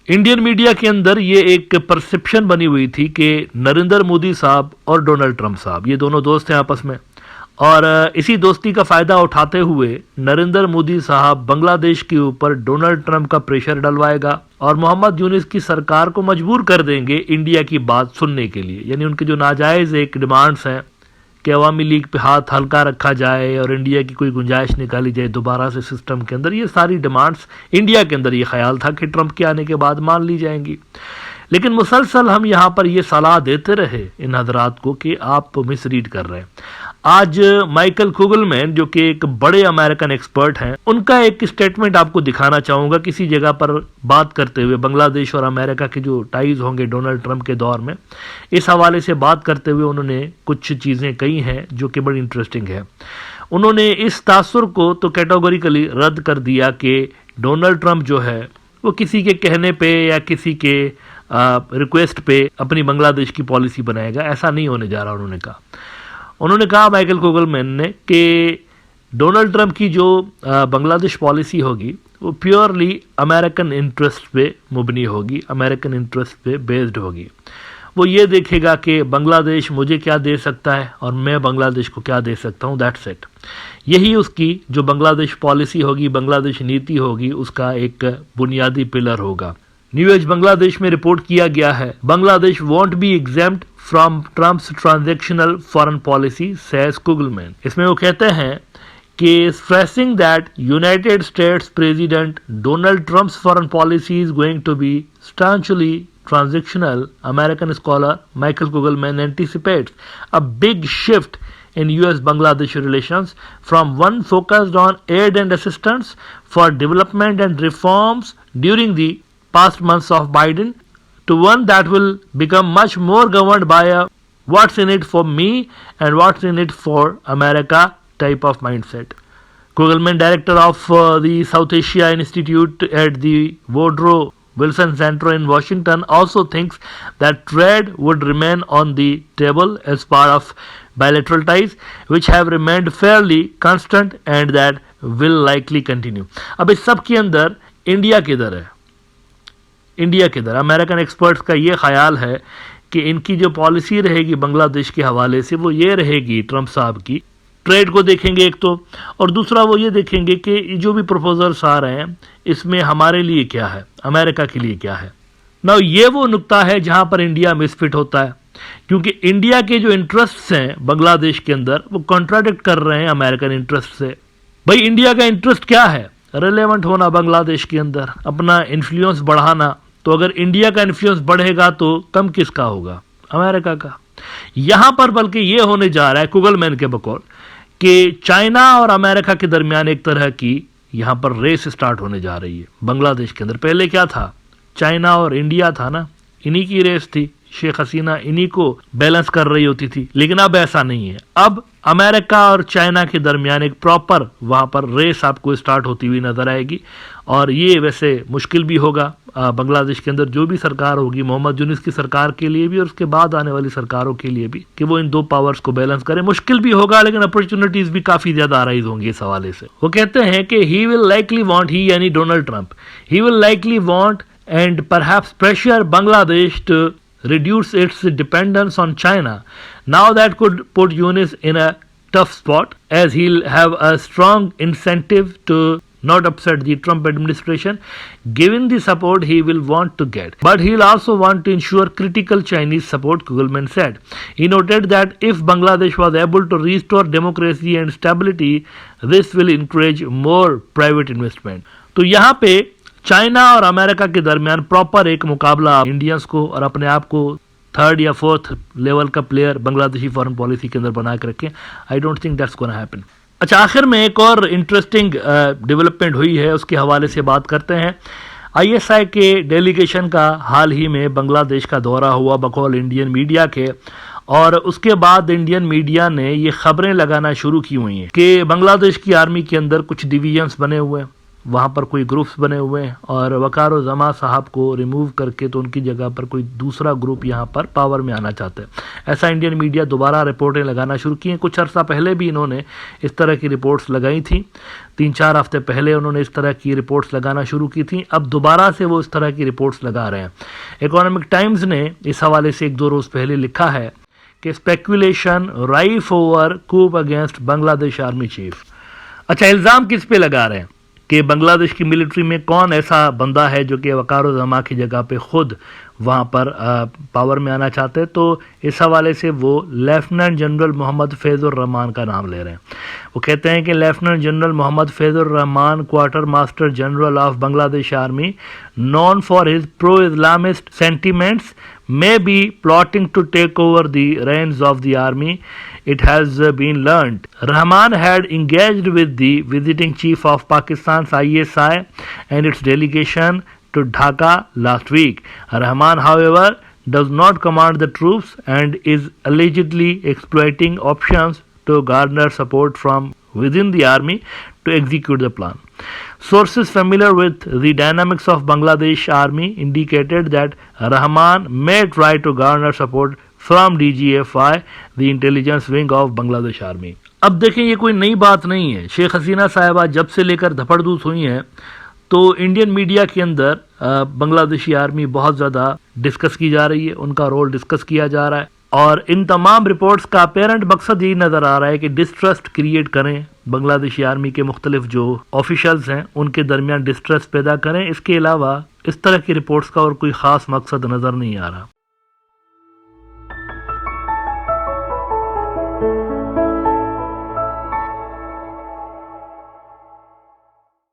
Indian media के अंदर ये एक परसेप्शन बनी हुई थी कि नरेंद्र मोदी साहब और डोनाल्ड ट्रंप साहब ये दोनों दोस्त हैं आपस में, और इसी दोस्ती का फ़ायदा उठाते हुए नरेंद्र मोदी साहब बांग्लादेश के ऊपर डोनाल्ड ट्रंप का प्रेशर डलवाएगा और मोहम्मद यूनिस की सरकार को मजबूर कर देंगे इंडिया की बात सुनने के लिए। यानी उनके जो नाजायज़ एक डिमांड्स हैं कि अवामी लीग पे हाथ हल्का रखा जाए और इंडिया की कोई गुंजाइश निकाली जाए दोबारा से सिस्टम के अंदर, ये सारी डिमांड्स इंडिया के अंदर ये ख्याल था कि ट्रंप के आने के बाद मान ली जाएंगी। लेकिन मुसलसल हम यहाँ पर ये सलाह देते रहे इन हजरात को कि आप मिसरीड कर रहे हैं। आज माइकल कुगलमैन जो कि एक बड़े अमेरिकन एक्सपर्ट हैं, उनका एक स्टेटमेंट आपको दिखाना चाहूँगा किसी जगह पर बात करते हुए, बांग्लादेश और अमेरिका के जो टाइज होंगे डोनाल्ड ट्रंप के दौर में, इस हवाले से बात करते हुए उन्होंने कुछ चीज़ें कही हैं जो कि बड़ी इंटरेस्टिंग है। उन्होंने इस तासुर को तो कैटेगोरिकली रद्द कर दिया कि डोनाल्ड ट्रंप जो है वो किसी के कहने पे या किसी के रिक्वेस्ट पे अपनी बांग्लादेश की पॉलिसी बनाएगा, ऐसा नहीं होने जा रहा। उन्होंने कहा माइकल कुगलमैन ने कि डोनाल्ड ट्रंप की जो बांग्लादेश पॉलिसी होगी वो प्योरली अमेरिकन इंटरेस्ट पे मुबनी होगी, अमेरिकन इंटरेस्ट पे बेस्ड होगी। वो ये देखेगा कि बांग्लादेश मुझे क्या दे सकता है और मैं बांग्लादेश को क्या दे सकता हूँ, दैट्स इट। यही उसकी जो बांग्लादेश पॉलिसी होगी, बांग्लादेश नीति होगी, उसका एक बुनियादी पिलर होगा। न्यू एज बांग्लादेश में रिपोर्ट किया गया है, Bangladesh won't be exempt from Trump's transactional foreign policy says Kugelman. इसमें वो कहते हैं कि stressing that United States president Donald Trump's foreign policy is going to be staunchly transactional, American scholar Michael Kugelman anticipates a big shift in US-Bangladesh relations from one focused on aid and assistance for development and reforms during the past months of Biden to one that will become much more governed by a what's in it for me and what's in it for America type of mindset. Kugelman, director of the South Asia Institute at the Woodrow Wilson Center in Washington, also thinks that trade would remain on the table as part of bilateral ties, which have remained fairly constant and that will likely continue. अब इस सब के अंदर India किधर है? India किधर? American experts का ये ख्याल है कि इनकी जो पॉलिसी रहेगी बांग्लादेश के हवाले से वो ये रहेगी, ट्रंप साहब की ट्रेड को देखेंगे एक तो, और दूसरा वो ये देखेंगे कि जो भी प्रपोजल्स आ रहे हैं इसमें हमारे लिए क्या है, अमेरिका के लिए क्या है ना। ये वो नुक्ता है जहां पर इंडिया मिसफिट होता है, क्योंकि इंडिया के जो इंटरेस्ट्स हैं बांग्लादेश के अंदर वो कॉन्ट्राडिक्ट कर रहे हैं अमेरिकन इंटरेस्ट से। भाई इंडिया का इंटरेस्ट क्या है? रिलेवेंट होना बांग्लादेश के अंदर, अपना इन्फ्लुएंस बढ़ाना। तो अगर इंडिया का इन्फ्लुएंस बढ़ेगा तो कम किसका होगा? अमेरिका का। यहां पर बल्कि ये होने जा रहा है कुगलमैन के बकौल कि चाइना और अमेरिका के दरमियान एक तरह की यहाँ पर रेस स्टार्ट होने जा रही है बांग्लादेश के अंदर। पहले क्या था? चाइना और इंडिया था ना, इन्हीं की रेस थी, शेख हसीना इन्हीं को बैलेंस कर रही होती थी। लेकिन अब ऐसा नहीं है, अब अमेरिका और चाइना के दरमियान एक प्रॉपर वहाँ पर रेस आपको स्टार्ट होती हुई नजर आएगी। और ये वैसे मुश्किल भी होगा बांग्लादेश के अंदर जो भी सरकार होगी, मोहम्मद यूनिस की सरकार के लिए भी और उसके बाद आने वाली सरकारों के लिए भी, कि वो इन दो पावर्स को बैलेंस करें। मुश्किल भी होगा लेकिन अपॉर्चुनिटीज भी काफी ज्यादा अराइज होंगी इस हवाले से। वो कहते हैं कि he will likely want, he यानी Donald Trump, he will likely want and perhaps pressure Bangladesh to reduce its dependence on China. Now that could put Yunus in a tough spot, as he'll have a strong incentive to not upset the Trump administration given the support he will want to get. But he'll also want to ensure critical Chinese support, Kugelman said. He noted that if Bangladesh was able to restore democracy and stability, this will encourage more private investment. तो यहाँ पे China और America के दरमियान proper एक मुकाबला Indians को और अपने आप को थर्ड या फोर्थ लेवल का प्लेयर बांग्लादेशी फॉरेन पॉलिसी के अंदर बना के रखें। I don't think that's gonna happen. अच्छा, आखिर में एक और इंटरेस्टिंग डेवलपमेंट हुई है, उसके हवाले से बात करते हैं। ISI के डेलीगेशन का हाल ही में बांग्लादेश का दौरा हुआ बकौल इंडियन मीडिया के, और उसके बाद इंडियन मीडिया ने ये खबरें लगाना शुरू की हुई हैं कि बांग्लादेश की आर्मी के अंदर कुछ डिवीजन्स बने हुए हैं। वहाँ पर कोई ग्रुप्स बने हुए हैं और वकार उज़्ज़मा साहब को रिमूव करके तो उनकी जगह पर कोई दूसरा ग्रुप यहाँ पर पावर में आना चाहते हैं। ऐसा इंडियन मीडिया दोबारा रिपोर्टें लगाना शुरू की हैं। कुछ अर्सा पहले भी इन्होंने इस तरह की रिपोर्ट्स लगाई थी, 3-4 हफ्ते पहले उन्होंने इस तरह की रिपोर्ट्स लगाना शुरू की थी। अब दोबारा से वो इस तरह की रिपोर्ट्स लगा रहे हैं। इकोनॉमिक टाइम्स ने इस हवाले से 1-2 रोज़ पहले लिखा है कि स्पेकुलेशन राइफ ओवर कूप अगेंस्ट बांग्लादेश आर्मी चीफ। अच्छा, इल्ज़ाम किस पे लगा रहे हैं कि बांग्लादेश की मिलिट्री में कौन ऐसा बंदा है जो कि वकार उज़्ज़मा की जगह पे खुद वहाँ पर पावर में आना चाहते हैं। तो इस हवाले से वो लेफ्टिनेंट जनरल मोहम्मद फैज़ुर रहमान का नाम ले रहे हैं। वो कहते हैं कि lieutenant general Mohammad Faizur Rahman, quarter master general of Bangladesh army, known for his pro Islamist sentiments, may be plotting to take over the reins of the army. It has been learned. Rahman had engaged with the visiting chief of Pakistan's ISI and its delegation to Dhaka last week. Rahman, however, does not command the troops and is allegedly exploiting options to garner support from within the army to execute the plan. Sources familiar with the dynamics of Bangladesh army indicated that Rahman may try to garner support from DGFI, the intelligence wing of Bangladesh army. अब देखें, ये कोई नई बात नहीं है। शेख हसीना साहिबा जब से लेकर धपड़धूस हुई हैं तो इंडियन मीडिया के अंदर बांग्लादेशी आर्मी बहुत ज़्यादा डिस्कस की जा रही है, उनका रोल डिस्कस किया जा रहा है और इन तमाम रिपोर्ट्स का अपेरेंट मकसद यही नज़र आ रहा है कि डिस्ट्रस्ट क्रिएट करें, बांग्लादेशी आर्मी के मुख्तलिफ जो ऑफिशल्स हैं उनके दरमियान डिस्ट्रस्ट पैदा करें। इसके अलावा इस तरह की रिपोर्ट्स का और कोई ख़ास मकसद नज़र नहीं आ रहा।